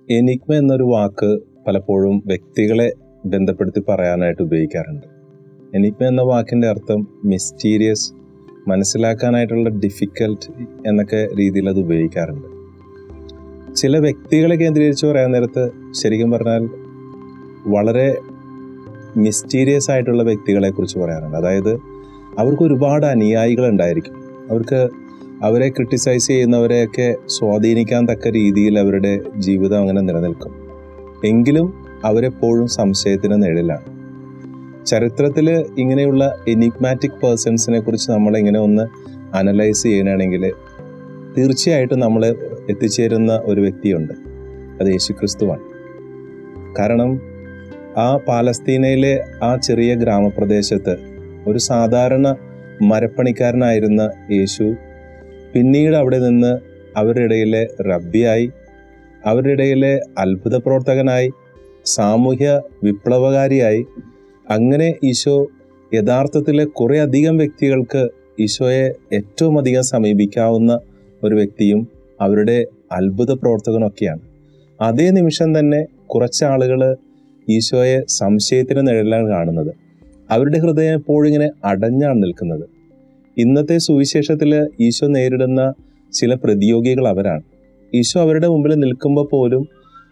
Enigma എന്നൊരു വാക്ക് പലപ്പോഴും വ്യക്തികളെ ബന്ധപ്പെടുത്തി പറയാനായിട്ട് ഉപയോഗിക്കാറുണ്ട്. എനിഗ്മ എന്ന വാക്കിൻ്റെ അർത്ഥം മിസ്റ്റീരിയസ്, മനസ്സിലാക്കാനായിട്ടുള്ള ഡിഫിക്കൽട്ട് എന്നൊക്കെ രീതിയിൽ അത് ഉപയോഗിക്കാറുണ്ട്. ചില വ്യക്തികളെ കേന്ദ്രീകരിച്ച് പറയാൻ നേരത്ത് ശരിക്കും പറഞ്ഞാൽ വളരെ മിസ്റ്റീരിയസ് ആയിട്ടുള്ള വ്യക്തികളെ കുറിച്ച് പറയാറുണ്ട്. അതായത് അവർക്ക് ഒരുപാട് അനുയായികൾ ഉണ്ടായിരിക്കും. അവരെ ക്രിട്ടിസൈസ് ചെയ്യുന്നവരെയൊക്കെ സ്വാധീനിക്കാൻ തക്ക രീതിയിൽ അവരുടെ ജീവിതം അങ്ങനെ നിലനിൽക്കും. എങ്കിലും അവരെപ്പോഴും സംശയത്തിന് നിഴലാണ്. ചരിത്രത്തിൽ ഇങ്ങനെയുള്ള എനിഗ്മാറ്റിക് പേഴ്സൺസിനെ കുറിച്ച് നമ്മളിങ്ങനെ ഒന്ന് അനലൈസ് ചെയ്യണമെങ്കിൽ തീർച്ചയായിട്ടും നമ്മൾ എത്തിച്ചേരുന്ന ഒരു വ്യക്തിയുണ്ട്. അത് യേശുക്രിസ്തുവാണ്. കാരണം ആ പാലസ്തീനയിലെ ആ ചെറിയ ഗ്രാമപ്രദേശത്ത് ഒരു സാധാരണ മരപ്പണിക്കാരനായിരുന്ന യേശു പിന്നീട് അവിടെ നിന്ന് അവരുടെ ഇടയിലെ റബ്ബിയായി, അവരുടെ ഇടയിലെ അത്ഭുത പ്രവർത്തകനായി, സാമൂഹ്യ വിപ്ലവകാരിയായി, അങ്ങനെ ഈശോ യഥാർത്ഥത്തിൽ കുറേ അധികം വ്യക്തികൾക്ക് ഈശോയെ ഏറ്റവും അധികം സമീപിക്കാവുന്ന ഒരു വ്യക്തിയും അവരുടെ അത്ഭുത പ്രവർത്തകനൊക്കെയാണ്. അതേ നിമിഷം തന്നെ കുറച്ച് ആളുകൾ ഈശോയെ സംശയത്തിന് നിഴലാണ് കാണുന്നത്. അവരുടെ ഹൃദയം എപ്പോഴും ഇങ്ങനെ അടഞ്ഞാണ് നിൽക്കുന്നത്. ഇന്നത്തെ സുവിശേഷത്തിൽ ഈശോ നേരിടുന്ന ചില പ്രതിയോഗികൾ അവരാണ്. ഈശോ അവരുടെ മുമ്പിൽ നിൽക്കുമ്പോൾ പോലും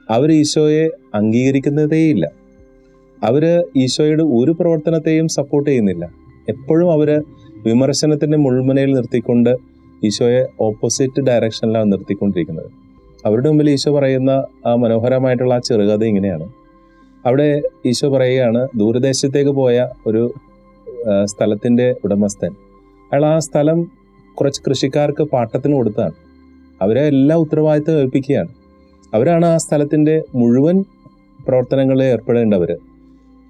അവർ ഈശോയെ അംഗീകരിക്കുന്നതേയില്ല. അവർ ഈശോയുടെ ഒരു പ്രവർത്തനത്തെയും സപ്പോർട്ട് ചെയ്യുന്നില്ല. എപ്പോഴും അവർ വിമർശനത്തിൻ്റെ മുൾമുനയിൽ നിർത്തിക്കൊണ്ട് ഈശോയെ ഓപ്പോസിറ്റ് ഡയറക്ഷനിലാണ് നിർത്തിക്കൊണ്ടിരിക്കുന്നത്. അവരുടെ മുമ്പിൽ ഈശോ പറയുന്ന ആ മനോഹരമായിട്ടുള്ള ആ ചെറുകഥ ഇങ്ങനെയാണ്. അവിടെ ഈശോ പറയുകയാണ്, ദൂരദേശത്തേക്ക് പോയ ഒരു സ്ഥലത്തിൻ്റെ ഉടമസ്ഥൻ, അയാൾ ആ സ്ഥലം കുറച്ച് കൃഷിക്കാർക്ക് പാട്ടത്തിന് കൊടുത്താണ്. അവരെ എല്ലാ ഉത്തരവാദിത്തം ഏൽപ്പിക്കുകയാണ്. അവരാണ് ആ സ്ഥലത്തിൻ്റെ മുഴുവൻ പ്രവർത്തനങ്ങളിൽ ഏർപ്പെടേണ്ടവർ.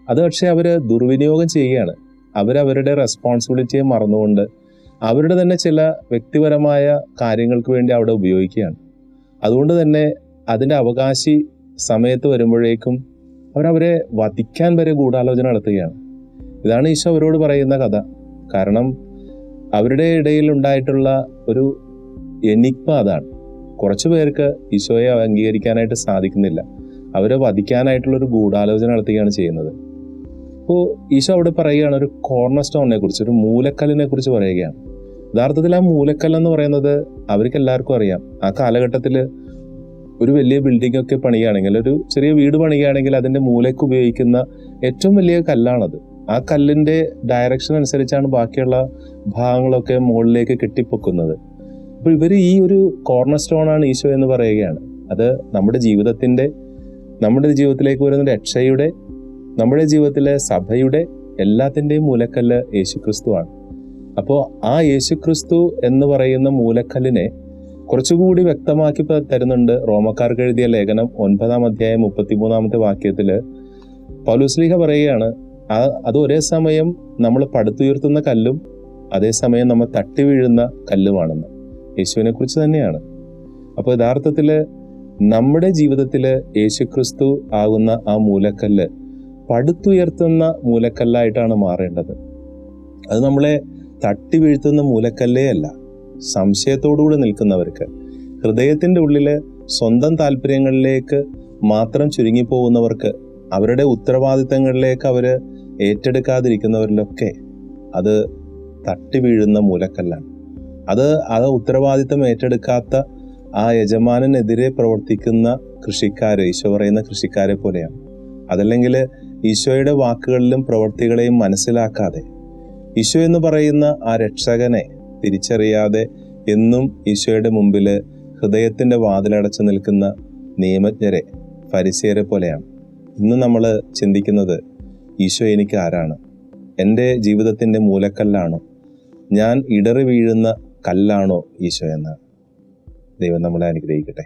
അത് പക്ഷേ അവർ ദുർവിനിയോഗം ചെയ്യുകയാണ്. അവരവരുടെ റെസ്പോൺസിബിലിറ്റിയെ മറന്നുകൊണ്ട് അവരുടെ തന്നെ ചില വ്യക്തിപരമായ കാര്യങ്ങൾക്ക് വേണ്ടി അവിടെ ഉപയോഗിക്കുകയാണ്. അതുകൊണ്ട് തന്നെ അതിൻ്റെ അവകാശി സമയത്ത് വരുമ്പോഴേക്കും അവരവരെ വധിക്കാൻ വരെ ഗൂഢാലോചന നടത്തുകയാണ്. ഇതാണ് ഈശോ അവരോട് പറയുന്ന കഥ. കാരണം അവരുടെ ഇടയിൽ ഉണ്ടായിട്ടുള്ള ഒരു എനിഗ്മ അതാണ്. കുറച്ചു പേർക്ക് ഈശോയെ അംഗീകരിക്കാനായിട്ട് സാധിക്കുന്നില്ല. അവരെ വധിക്കാനായിട്ടുള്ളൊരു ഗൂഢാലോചന നടത്തുകയാണ് ചെയ്യുന്നത്. അപ്പോൾ ഈശോ അവിടെ പറയുകയാണ് ഒരു കോർണർ സ്റ്റോണിനെ കുറിച്ച്, ഒരു മൂലക്കല്ലിനെ കുറിച്ച് പറയുകയാണ്. യഥാർത്ഥത്തിൽ ആ മൂലക്കല്ലെന്ന് പറയുന്നത് അവർക്ക് എല്ലാവർക്കും അറിയാം. ആ കാലഘട്ടത്തിൽ ഒരു വലിയ ബിൽഡിംഗ് ഒക്കെ പണിയുകയാണെങ്കിൽ, ഒരു ചെറിയ വീട് പണിയുകയാണെങ്കിൽ അതിൻ്റെ മൂലയ്ക്ക് ഉപയോഗിക്കുന്ന ഏറ്റവും വലിയ കല്ലാണത്. ആ കല്ലിൻ്റെ ഡയറക്ഷൻ അനുസരിച്ചാണ് ബാക്കിയുള്ള ഭാഗങ്ങളൊക്കെ മുകളിലേക്ക് കെട്ടിപ്പൊക്കുന്നത്. അപ്പോൾ ഇവർ ഈ ഒരു കോർണർ സ്റ്റോണാണ് ഈശോ എന്ന് പറയുകയാണ്. അത് നമ്മുടെ ജീവിതത്തിലേക്ക് വരുന്ന രക്ഷയുടെ, നമ്മുടെ ജീവിതത്തിലെ സഭയുടെ എല്ലാത്തിൻ്റെയും മൂലക്കല്ല് യേശുക്രിസ്തുവാണ്. അപ്പോൾ ആ യേശുക്രിസ്തു എന്ന് പറയുന്ന മൂലക്കല്ലിനെ കുറച്ചുകൂടി വ്യക്തമാക്കി തരുന്നുണ്ട് റോമക്കാർക്ക് എഴുതിയ ലേഖനം 9-ാം അധ്യായം 33-ാമത്തെ വാക്യത്തിൽ പൗലോസ്ലീഹ പറയുകയാണ്, അത് ഒരേ സമയം നമ്മൾ പടുത്തുയർത്തുന്ന കല്ലും അതേസമയം നമ്മൾ തട്ടി വീഴുന്ന കല്ലുമാണെന്ന്. യേശുവിനെ കുറിച്ച് തന്നെയാണ്. അപ്പോൾ യഥാർത്ഥത്തിൽ നമ്മുടെ ജീവിതത്തിൽ യേശുക്രിസ്തു ആകുന്ന ആ മൂലക്കല്ല് പടുത്തുയർത്തുന്ന മൂലക്കല്ലായിട്ടാണ് മാറേണ്ടത്. അത് നമ്മളെ തട്ടി വീഴ്ത്തുന്ന മൂലക്കല്ലേ അല്ല. സംശയത്തോടുകൂടി നിൽക്കുന്നവർക്ക്, ഹൃദയത്തിൻ്റെ ഉള്ളിൽ സ്വന്തം താല്പര്യങ്ങളിലേക്ക് മാത്രം ചുരുങ്ങിപ്പോകുന്നവർക്ക്, അവരുടെ ഉത്തരവാദിത്തങ്ങളിലേക്ക് അവർ ഏറ്റെടുക്കാതിരിക്കുന്നവരിലൊക്കെ അത് തട്ടി വീഴുന്ന മൂലക്കല്ലാണ്. അത് ഉത്തരവാദിത്തം ഏറ്റെടുക്കാത്ത ആ യജമാനെതിരെ പ്രവർത്തിക്കുന്ന കൃഷിക്കാർ, ഈശോ പറയുന്ന കൃഷിക്കാരെ പോലെയാണ്. അതല്ലെങ്കിൽ ഈശോയുടെ വാക്കുകളിലും പ്രവൃത്തികളെയും മനസ്സിലാക്കാതെ, ഈശോ എന്ന് പറയുന്ന ആ രക്ഷകനെ തിരിച്ചറിയാതെ എന്നും ഈശോയുടെ മുമ്പിൽ ഹൃദയത്തിൻ്റെ വാതിലടച്ചു നിൽക്കുന്ന നിയമജ്ഞരെ, ഫരിസേയരെ പോലെയാണ്. ഇന്ന് നമ്മൾ ചിന്തിക്കുന്നത്, ഈശോ എനിക്ക് ആരാണ്? എൻ്റെ ജീവിതത്തിൻ്റെ മൂലക്കല്ലാണോ? ഞാൻ ഇടറി വീഴുന്ന കല്ലാണോ ഈശോ എന്നാണ്. ദൈവം നമ്മളെ അനുഗ്രഹിക്കട്ടെ.